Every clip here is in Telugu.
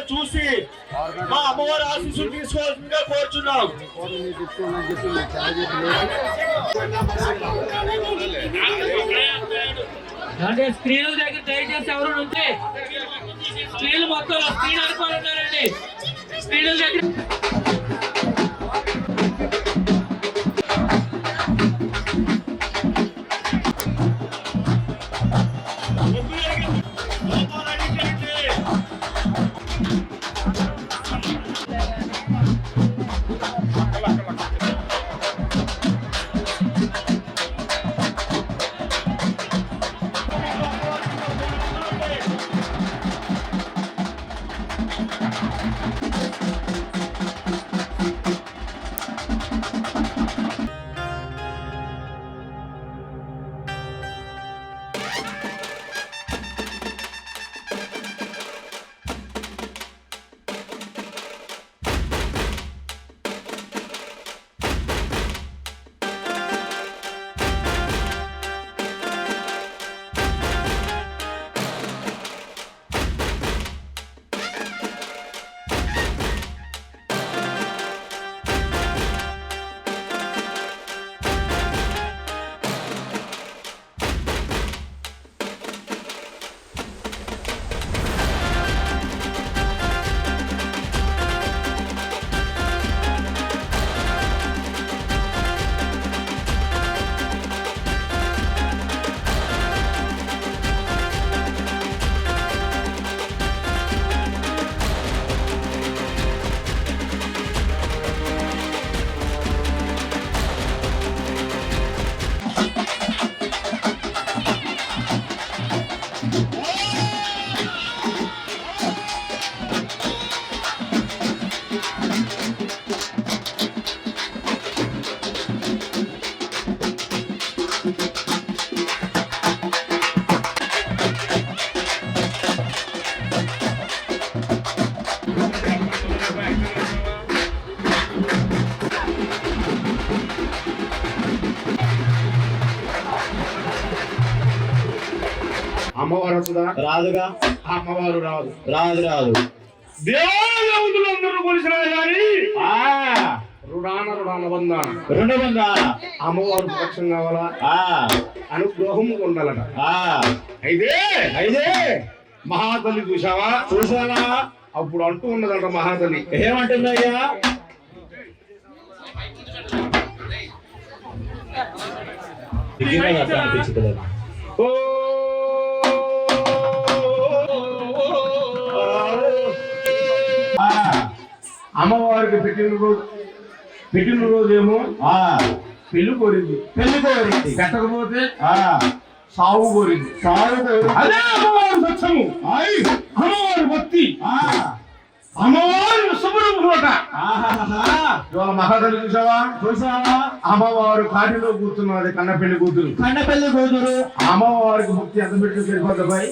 చూసి మా అమ్మవారి ఆశీస్సులు తీసుకోవాల్సిందిగా కోరుచున్నాం. అంటే స్క్రీన్ దగ్గర దయచేసి ఎవరు ఉంటే స్క్రీన్ మొత్తం స్క్రీన్ అనుకోవాలంటారండి. స్క్రీన్ దగ్గర అమ్మవారు వస్తుందా? రాదుగా. అమ్మవారు రాదు. రాదు. దేవులందరూ కొలిసినా గాని రుణాన బంధాన అమ్మవారు పక్షం కావాలా? అనుగ్రహం ఉండాలట. అయితే మహాతల్లి చూసావా? అప్పుడు అంటూ ఉన్నదంట మహాతల్లి. ఏమంటుందయ్యా? ఓ అమ్మవారికి పెట్టిన రోజేమో పెళ్లి కోరింది. పెట్టకపోతే సాగు కోరింది. అదే అమ్మవారి సత్యము, అమ్మవారి భక్తి, అమ్మవారి శుభ్రత. ఇవాళ మహాతల్లి చూసావా? అమ్మవారు కాటిలో కూర్చున్నది. కన్నపెళ్లి కూతురు. అమ్మవారికి భక్తి ఎంత పెట్టి సరిపోతాయి.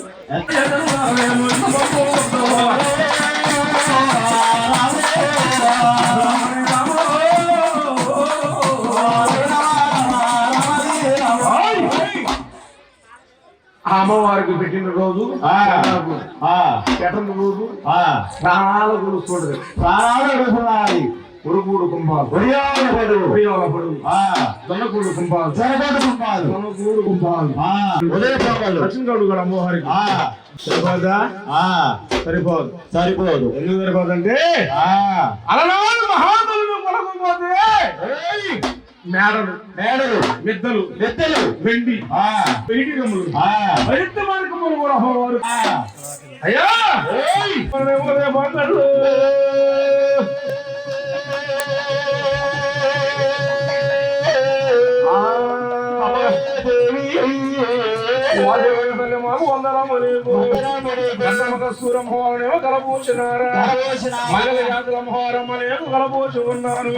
అమ్మవారికి పెట్టిన రోజు పెట్టిన రోజు ప్రాణాలు కొలుసుకోండి. ఉరుకూడు కుంభాలు, దొన్నకూడు కుంభాలు, దొన్నకూడు కుంభాలు, లక్ష్మీగౌడు కూడా అమ్మవారికి సరిపోదా? సరిపోదు. ఎందుకు సరిపోదంటే అలనాడు మహాతల్లిని కొలకపోతే మేడలు మెత్తలు వెండి పెయిటికములు పరిత్తమానికములు కూడా అమ్మవారు. అయ్యా మాట్లాడు. సూరమోహనేమో కలబూచినారా, మగల జాతులమోహరమ్మనేమో కలబూచుకున్నాను.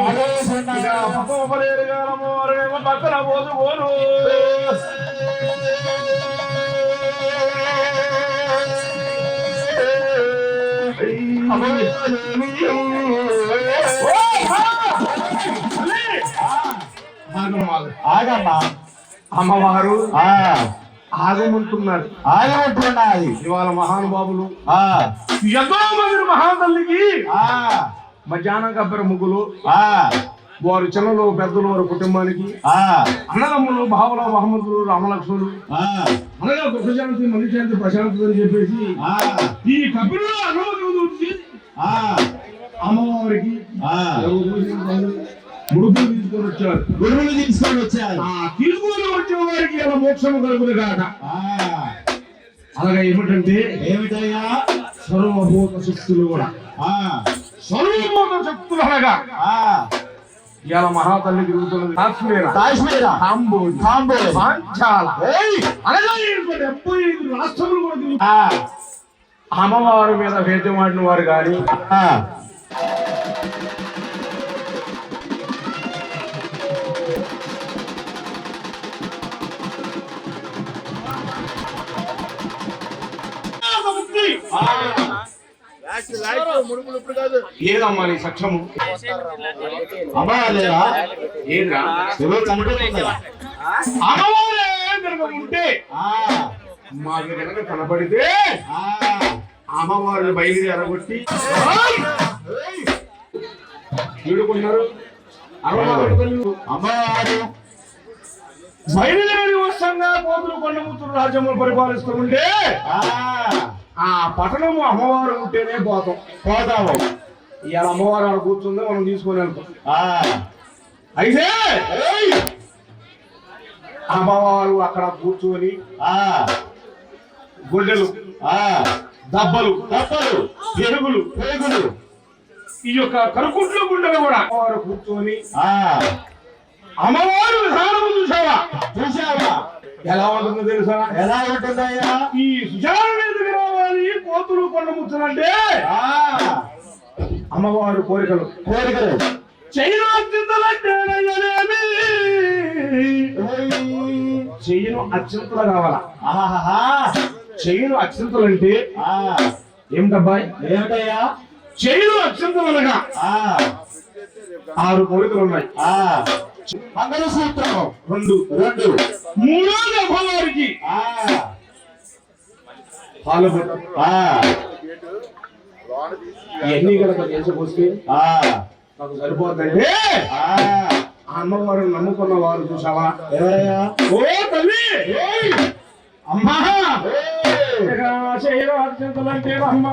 పలేరుగారమోహరమేమో పక్కన పోసుకోను. ఆగమ్మా. అమ్మవారు ఆ ఆగమంటున్నారు. ఆగమంటున్నది. ఇవాళ మహానుభావులు ఆ ఎంతో మంది మహాతల్లికి ఆ మధ్యాహ్నం కబ్బర ముగ్గులు, ఆ వారు చిన్నలు పెద్దలు వారి కుటుంబానికి ఆ అన్నదమ్ములు భావుల మహమ్మదులు రామలక్ష్మణులు ఆ అనగా సుఖశాంతి మనిశాంతి ప్రశాంతి అని చెప్పేసి ఆ ఈ కబిలో అనుమతి ఆ అమ్మవారికి ఆ ముడుపులు తీసుకొని వచ్చారు. గురువులు తీసుకొని వచ్చారు. తీసుకొని వచ్చే వారికి ఇలా మోక్షము కలుగుతుంది కాక. ఆ అలాగే ఏమిటంటే ఏమిటయ్యా? సర్వభూత శక్తులు కూడా ఆ సర్వభూత శక్తులు అనగా ఆ ఇలా మహాతల్లి తిరుగుతున్నది కాశ్మీర, కాశ్మీర, కాంబోజ్, కాంబోజ్, పాంచాల ఏయ్! అనగా 75 రాష్ట్రములు కూడా తిరుగుతాయి. ఆ అమ్మవారి మీద వేద్యమాడిన వారు కానీ ఆ ఏదమ్మా నీ సక్షము? అమ్మా లేరా? ఏదిరా? ఎవరు కనపడుతుందా? అమ్మవారే కనుక ఉంటే ఆ మాకు కనుక కనపడితే ఆ అమ్మవారిని బయలుదేరి ఎరగొట్టి వీడుకున్నారు. అమ్మవారు బయలుదేరి వస్తంగా కోతులు కొండముత్తులు రాజ్యములు పరిపాలిస్తూ ఉంటే ఆ ఆ పట్టణము అమ్మవారు ఉంటేనే పోతాము. ఇవాళ అమ్మవారు ఆడ కూర్చుంది, మనం తీసుకొని వెళ్తాం. ఆ అయితే అమ్మవారు అక్కడ కూర్చొని ఆ గొడ్డలు, ఆ దబ్బలు, తప్పలు, పెరుగులు, పేగులు, ఈ యొక్క కరుకుంట్ల గుండెలు కూడా అమ్మవారు కూర్చొని ఆ అమ్మవారు విధానము చూసావా? చూసావా? ఎలా ఉంటుందో తెలుసా? ఎలా ఉంటుందయ్యా? ఈ సుజాన మీదకి రావాలి కోతులు కొండముచ్చునంటే ఆ అమ్మవారు కోరికలు కోరికలు చెయ్యను అత్యంతలు కావాలా? ఆహా చెయ్యను అత్యంతలు అంటే ఆ ఏమిటబ్బాయి? ఏమిటయ్యా? చెయ్యను అత్యంతలు అనగా ఆ 6 కోరికలు ఉన్నాయి. ఆ మంగళసూత్రం 2, మూడోది అమ్మవారికి ఆ పాలబొట్టు. ఆ ఇవన్నీ కనుక చేసుకొస్తే ఆ నాకు సరిపోతుందంటే ఆ అమ్మవారు నమ్ముకున్న వారు చూసావా? ఎవరయ్యా? ఓ తల్లి, అమ్మా ఏయ్! చెయ్యను అత్యంతలు అంటే అమ్మా,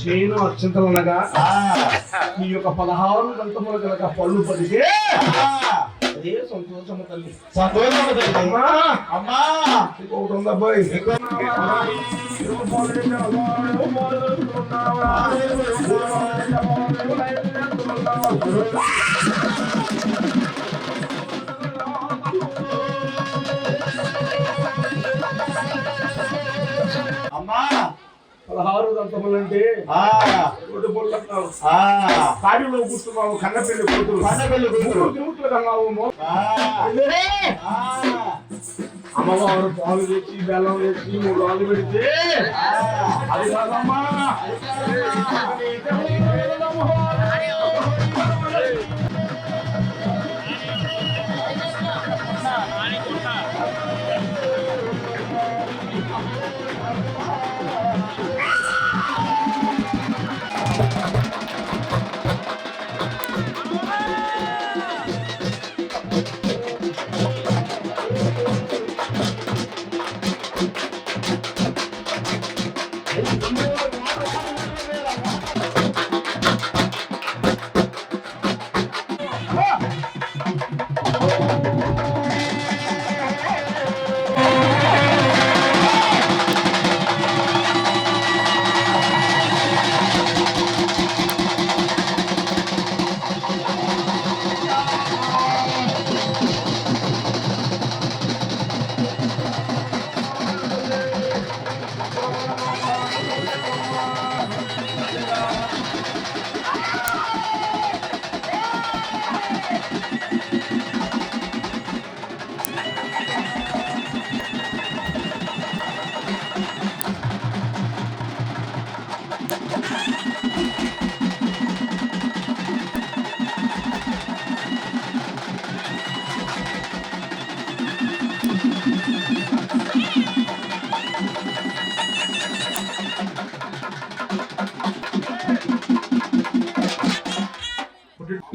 చేను అత్యంతలు అనగా ఈ యొక్క 16 దంతముల కనుక పళ్ళు పడితే అదే సంతోషము తల్లి. అమ్మా అమ్మా ఇంకొకటి ఉందబ్బాయి. అమ్మా 16 దంతములంటే ఆ రోడ్డు బొళ్ళు అంటావు, ఆ కాడిలో కూర్చున్నావు, కన్నపెళ్లి కూతురు, కన్నపెళ్లి కూతురు. తిరుగుతులు కన్నావు. ఆ ఆ అమ్మవారు పాలు తెచ్చి బెల్లం తెచ్చి 3 రాళ్ళు పెడితే అది కాదమ్మా.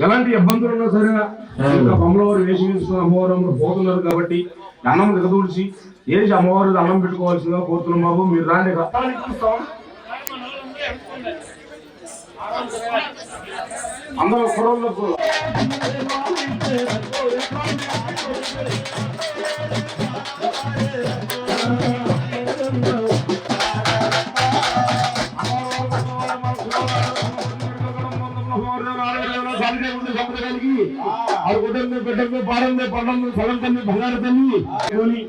ఎలాంటి ఇబ్బందులు ఉన్నా సరే ఇంకా అమ్మవారు వేసి వేసుకుని అమ్మవారు పోతున్నారు కాబట్టి అన్నం దిగదూడ్చి వేసి అమ్మవారు అన్నం పెట్టుకోవాల్సిందిగా కోరుతున్నాం బాబు. మీరు రాండి అందరూ కుర్రోళ్ళకు బిడ్డలు పాడంలో పండంలో సగం తల్లి బంగారు తల్లి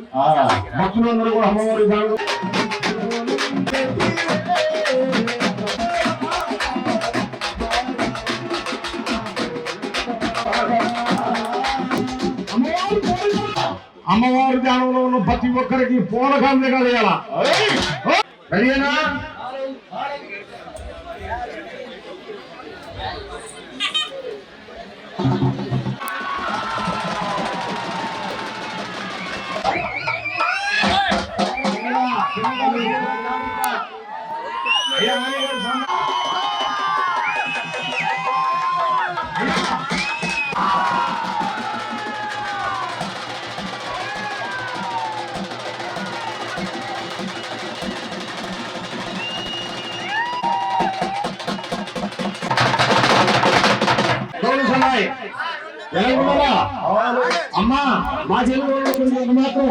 భక్తులు అందరూ కూడా అమ్మవారి దాని అమ్మవారి ధ్యానంలో ఉన్న ప్రతి ఒక్కరికి పూనకాంతి కలగాల. రెడీనా? అమ్మా మా చెల్లి మాత్రం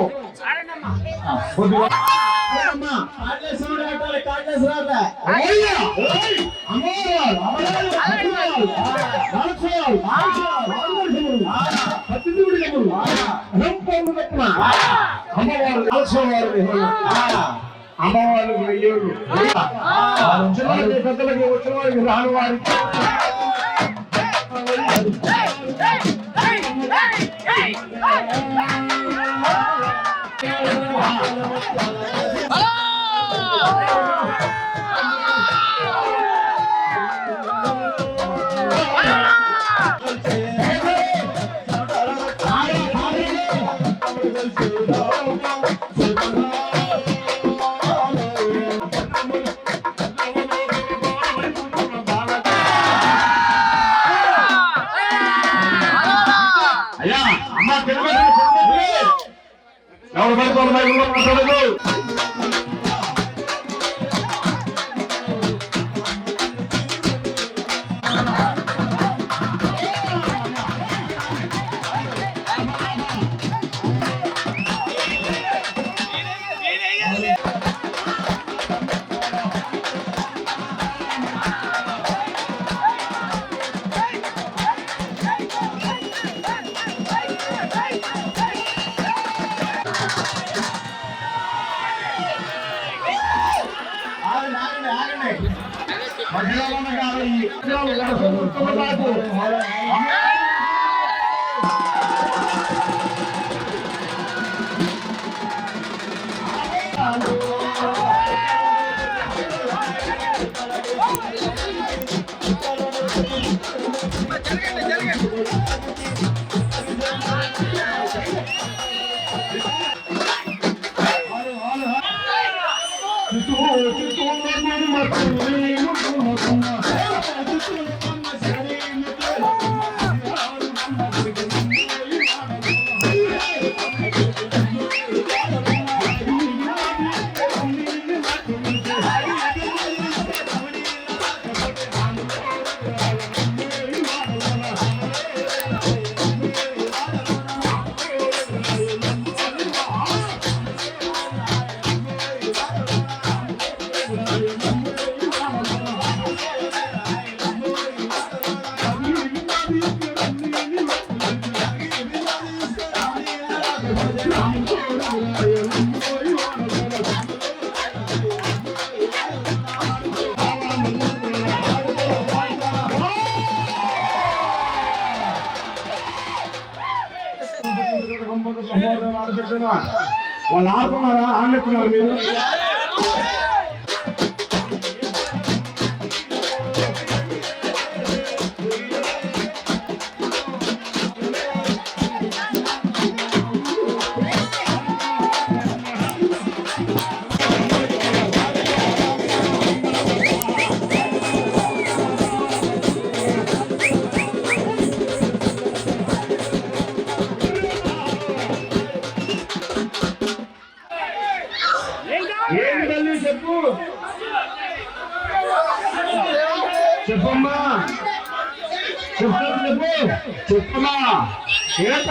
అమ్మవారు వెయ్యేళ్ళు పెద్దలకి వచ్చిన వారికి రాని వారికి ఎవరు పడుకోవాలి మాట్లాడదు. వాళ్ళు ఆడుకున్నారా? ఆడలేకున్నారు మీరు? చెప్పమ్మా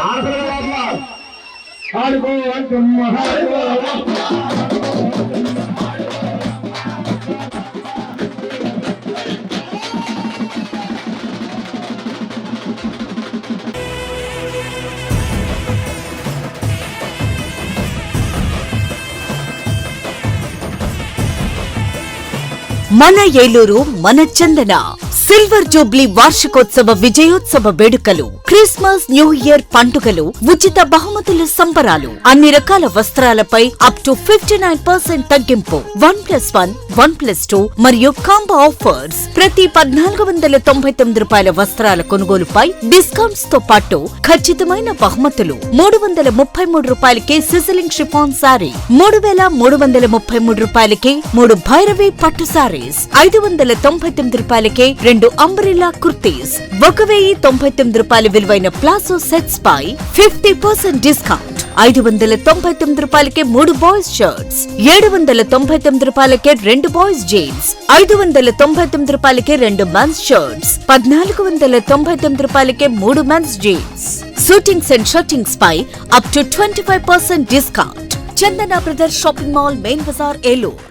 ఆడపిల్ల లోపల ఆడుకో అంటమ్మ మన ఏలూరు మన చందన సిల్వర్ జూబ్లీ వార్షికోత్సవ విజయోత్సవ వేడుకలు, క్రిస్మస్ న్యూ ఇయర్ పండుగలు, ఉచిత బహుమతుల సంబరాలు, అన్ని రకాల వస్త్రాలపై అప్ టు 59% తగ్గింపు, 1+1, 1+2 మరియు కాంబో ఆఫర్స్. ప్రతి 1499 రూపాయల వస్త్రాల కొనుగోలుపై డిస్కౌంట్స్ తో పాటు ఖచ్చితమైన బహుమతులు. 333 రూపాయలకే సిజిలింగ్ షిఫాన్ సారీ, 3333 రూపాయలకే 3 భైరవి పట్టు సారీస్, 599 రూపాయలకే 2 అంబ్రెల్లా కుర్తీస్, 1099 రూపాయల విలువైన ప్లాసో సెట్స్ పై 50% డిస్కౌంట్, 599 రూపాయలకే 3 బాయ్స్ షర్ట్స్, 799 రూపాయలకే 2 బాయ్స్ జీన్స్, 599 రూపాయలకే 2 మెన్స్ షర్ట్స్, 1499 రూపాయలకే 3 men's jeans. Suitings and shirtings పై up to 25% discount. Chandana brothers shopping mall, main bazaar, Eluru.